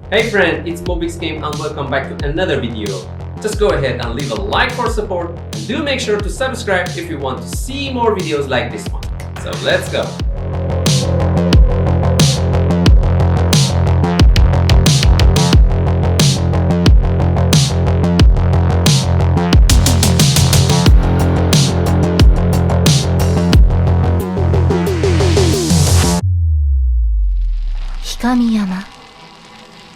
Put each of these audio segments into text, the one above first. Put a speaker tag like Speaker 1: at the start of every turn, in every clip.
Speaker 1: Hey friend, it's Mobix Game and welcome back to another video. Just go ahead and leave a like for support and do make sure to subscribe if you want to see more videos like this one. So let's go.
Speaker 2: Hikami Yama。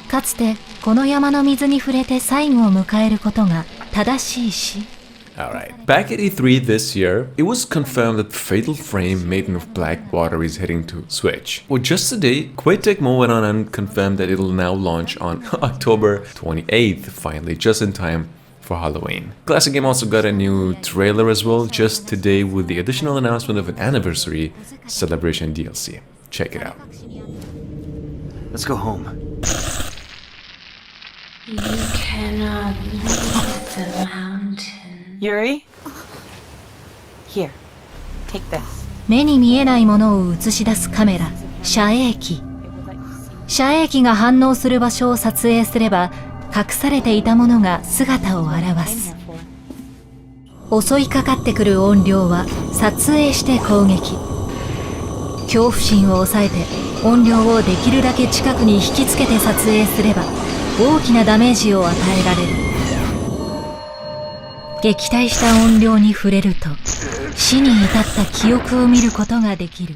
Speaker 2: かつてこの山の水に触れて最後を迎えることが正しいし。
Speaker 3: Alright, back at E3 this year, it was confirmed that Fatal Frame Maiden of Black Water is heading to Switch. Well, just today, Koei Tecmo went on and confirmed that it'll now launch on October 28th, finally, just in time for Halloween. Classic Game also got a new trailer as well, just today with the additional announcement of an anniversary celebration DLC. Check it out.
Speaker 4: Let's go home.
Speaker 5: You cannot leave the mountain.
Speaker 6: Yuri? Here, take this.
Speaker 2: 目に見えないものを映し出すカメラ、遮影機。遮影機が反応する場所を撮影すれば、隠されていたものが姿を現す。襲いかかってくる怨霊は撮影して攻撃。恐怖心を抑えて怨霊をできるだけ近くに引きつけて撮影すれば大きなダメージを与えられる。撃退した怨霊に触れると死に至った記憶を見ることができる。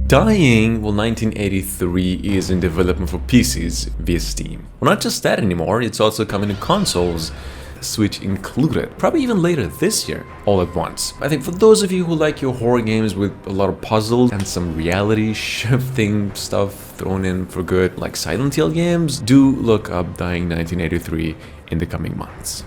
Speaker 3: Dying, well, 1983 is in development for PCs via Steam. Well, not just that anymore, it's also coming to consoles, Switch included, probably even later this year, all at once. I think for those of you who like your horror games with a lot of puzzles and some reality shifting stuff thrown in for good, like Silent Hill games, do look up Dying 1983 in the coming months.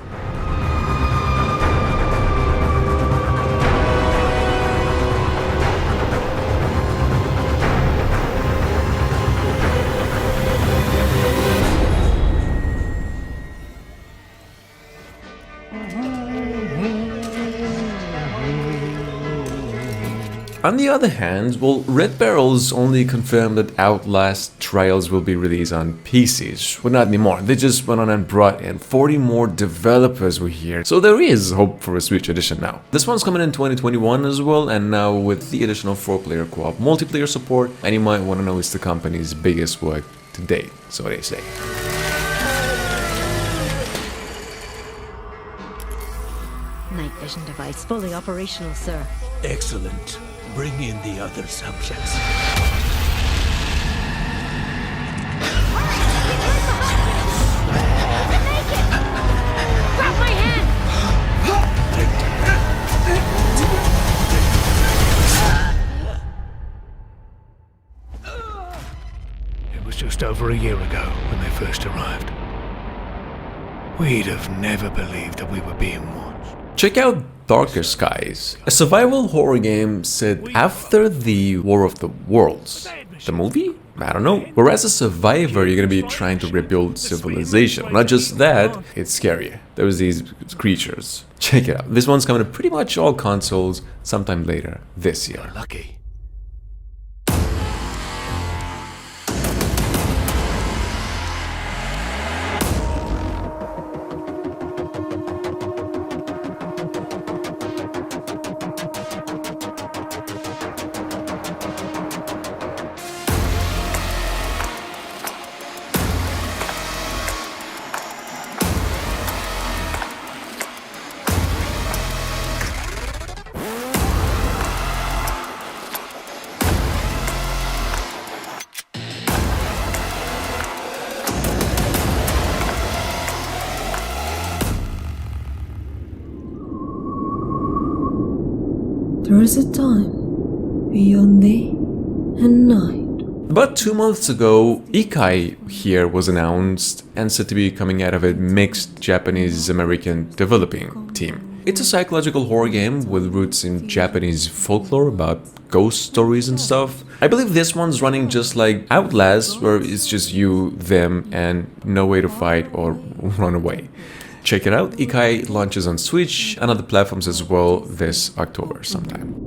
Speaker 3: On the other hand, well, Red Barrel's only confirmed that Outlast Trials will be released on PCs. Well, not anymore. They just went on and brought in 40 more developers were here. So there is hope for a Switch edition now. This one's coming in 2021 as well, and now with the additional 4-player co-op multiplayer support, and you might want to know it's the company's biggest work to date, so they say.
Speaker 7: Night vision device fully operational, sir.
Speaker 8: Excellent. Bring in the other subjects.
Speaker 5: Grab my hand!
Speaker 8: It was just over a year ago when they first arrived. We'd have never believed that we were being watched.
Speaker 3: Check out Darker Skies, a survival horror game set after the War of the Worlds. The movie? I don't know. Whereas a survivor, you're gonna be trying to rebuild civilization. Not just that, it's scarier. There's these creatures. Check it out. This one's coming to pretty much all consoles sometime later this year.
Speaker 8: Lucky.
Speaker 9: There is a time beyond day and night.
Speaker 3: About 2 months ago, Ikai here was announced and said to be coming out of a mixed Japanese-American developing team. It's a psychological horror game with roots in Japanese folklore about ghost stories and stuff. I believe this one's running just like Outlast, where it's just you, them, and no way to fight or run away. check it out. Ikai launches on Switch and other platforms as well this October sometime.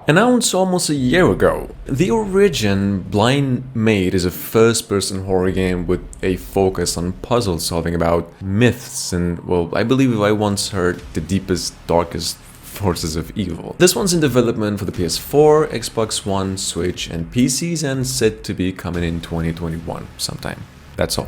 Speaker 3: Announced almost a year ago, The Origin Blind Maid is a first-person horror game with a focus on puzzle solving about myths and, well, I believe I once heard the deepest, darkest forces of evil. This one's in development for the PS4, Xbox One, Switch and PCs and said to be coming in 2021 sometime. That's all.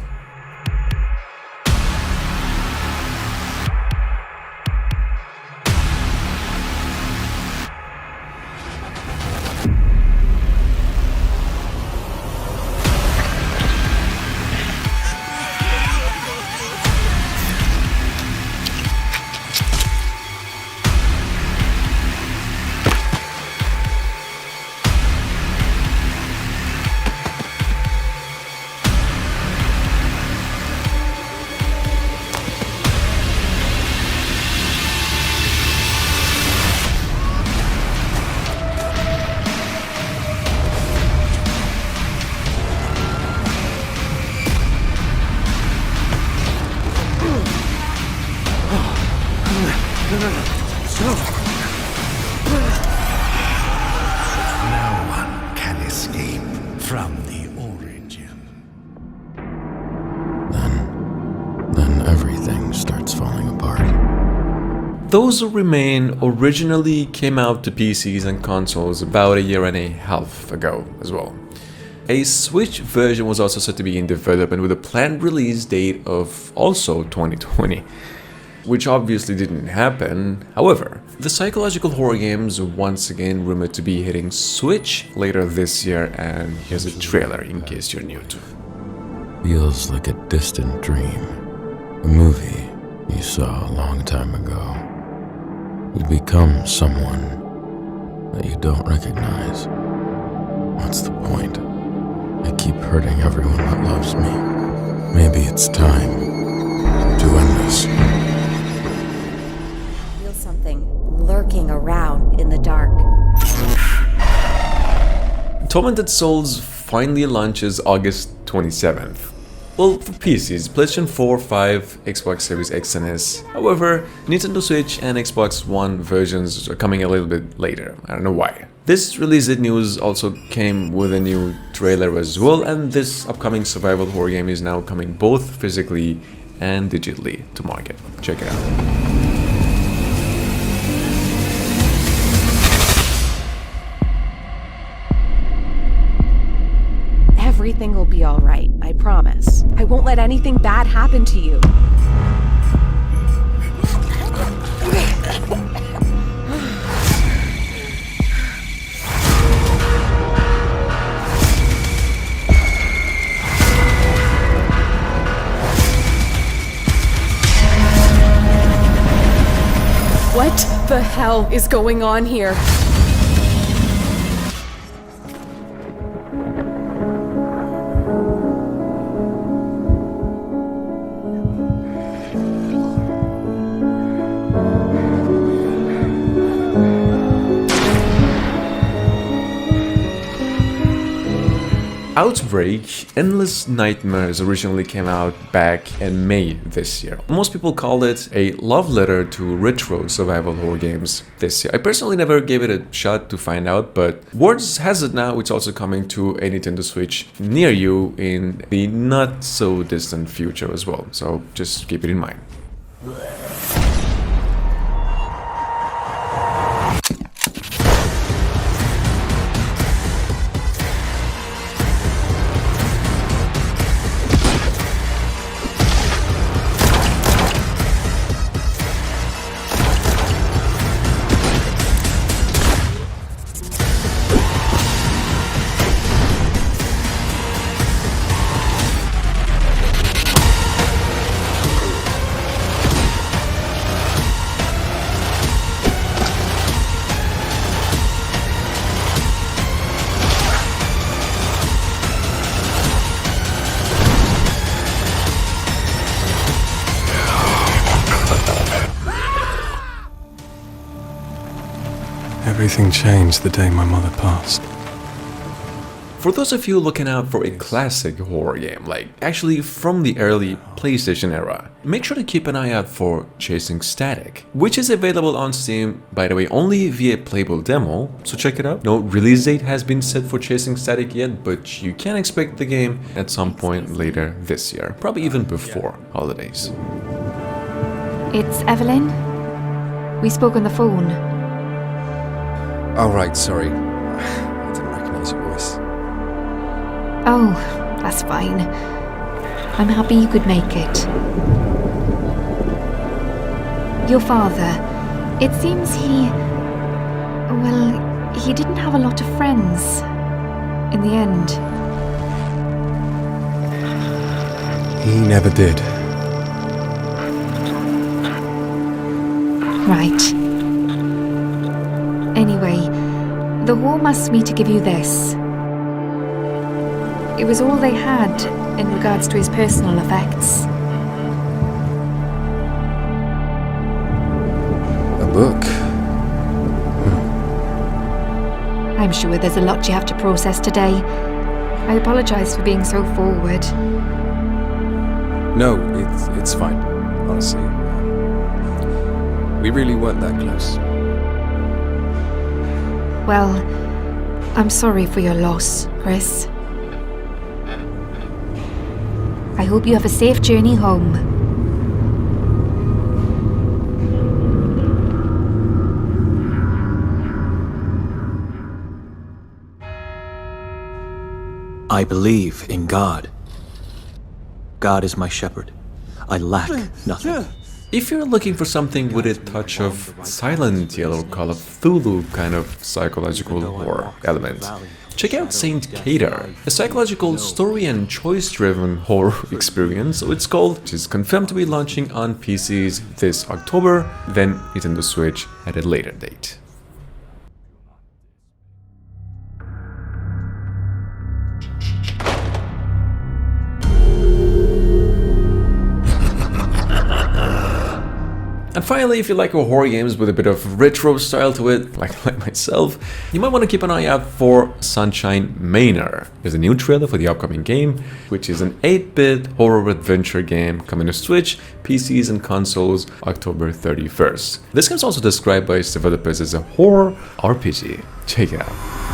Speaker 8: No one can escape from the Origin.
Speaker 10: Then everything starts falling apart.
Speaker 3: Those Who Remain originally came out to PCs and consoles about a year and a half ago as well. A Switch version was also said to be in development with a planned release date of also 2020. Which obviously didn't happen. However, the psychological horror games are once again rumored to be hitting Switch later this year, and here's a trailer in case you're new to.
Speaker 10: Feels like a distant dream. A movie you saw a long time ago. You become someone that you don't recognize. What's the point? I keep hurting everyone that loves me. Maybe it's time to end this.
Speaker 7: Lurking around in the dark.
Speaker 3: Tormented Souls finally launches August 27th. Well, for PCs, PlayStation 4, 5, Xbox Series X and S. However, Nintendo Switch and Xbox One versions are coming a little bit later. I don't know why. This release date news also came with a new trailer as well, and this upcoming survival horror game is now coming both physically and digitally to market. Check it out.
Speaker 6: Everything will be all right, I promise. I won't let anything bad happen to you. What the hell is going on here?
Speaker 3: Outbreak Endless Nightmares originally came out back in May this year. Most people call it a love letter to retro survival horror games this year. I personally never gave it a shot to find out, but words has it now it's also coming to a Nintendo Switch near you in the not so distant future as well, so just keep it in mind.
Speaker 10: Everything changed the day my mother passed.
Speaker 3: For those of you looking out for a classic horror game, like actually from the early PlayStation era, make sure to keep an eye out for Chasing Static, which is available on Steam, by the way, only via playable demo, so check it out. No release date has been set for Chasing Static yet, but you can expect the game at some point later this year, probably even before holidays.
Speaker 6: It's Evelyn. We spoke on the phone.
Speaker 11: Oh, right, sorry. I didn't recognize your voice.
Speaker 6: Oh, that's fine. I'm happy you could make it. Your father, it seems he didn't have a lot of friends in the end.
Speaker 10: He never did.
Speaker 6: Right. Anyway, the war asked me to give you this. It was all they had in regards to his personal effects.
Speaker 11: A book?
Speaker 6: I'm sure there's a lot you have to process today. I apologise for being so forward.
Speaker 11: No, it's fine, honestly. We really weren't that close.
Speaker 6: Well, I'm sorry for your loss, Chris. I hope you have a safe journey home.
Speaker 4: I believe in God. God is my shepherd. I lack nothing.
Speaker 3: If you're looking for something with a touch of Silent Hill or Call of Cthulhu kind of psychological horror element, check out Saint Cater, a psychological story and choice-driven horror experience, so it's called, which is confirmed to be launching on PCs this October, then Nintendo Switch at a later date. And finally, if you like horror games with a bit of retro style to it, like myself, you might want to keep an eye out for Sunshine Manor. There's a new trailer for the upcoming game, which is an 8-bit horror adventure game coming to Switch, PCs and consoles October 31st. This game is also described by its developers as a horror RPG. Check it out.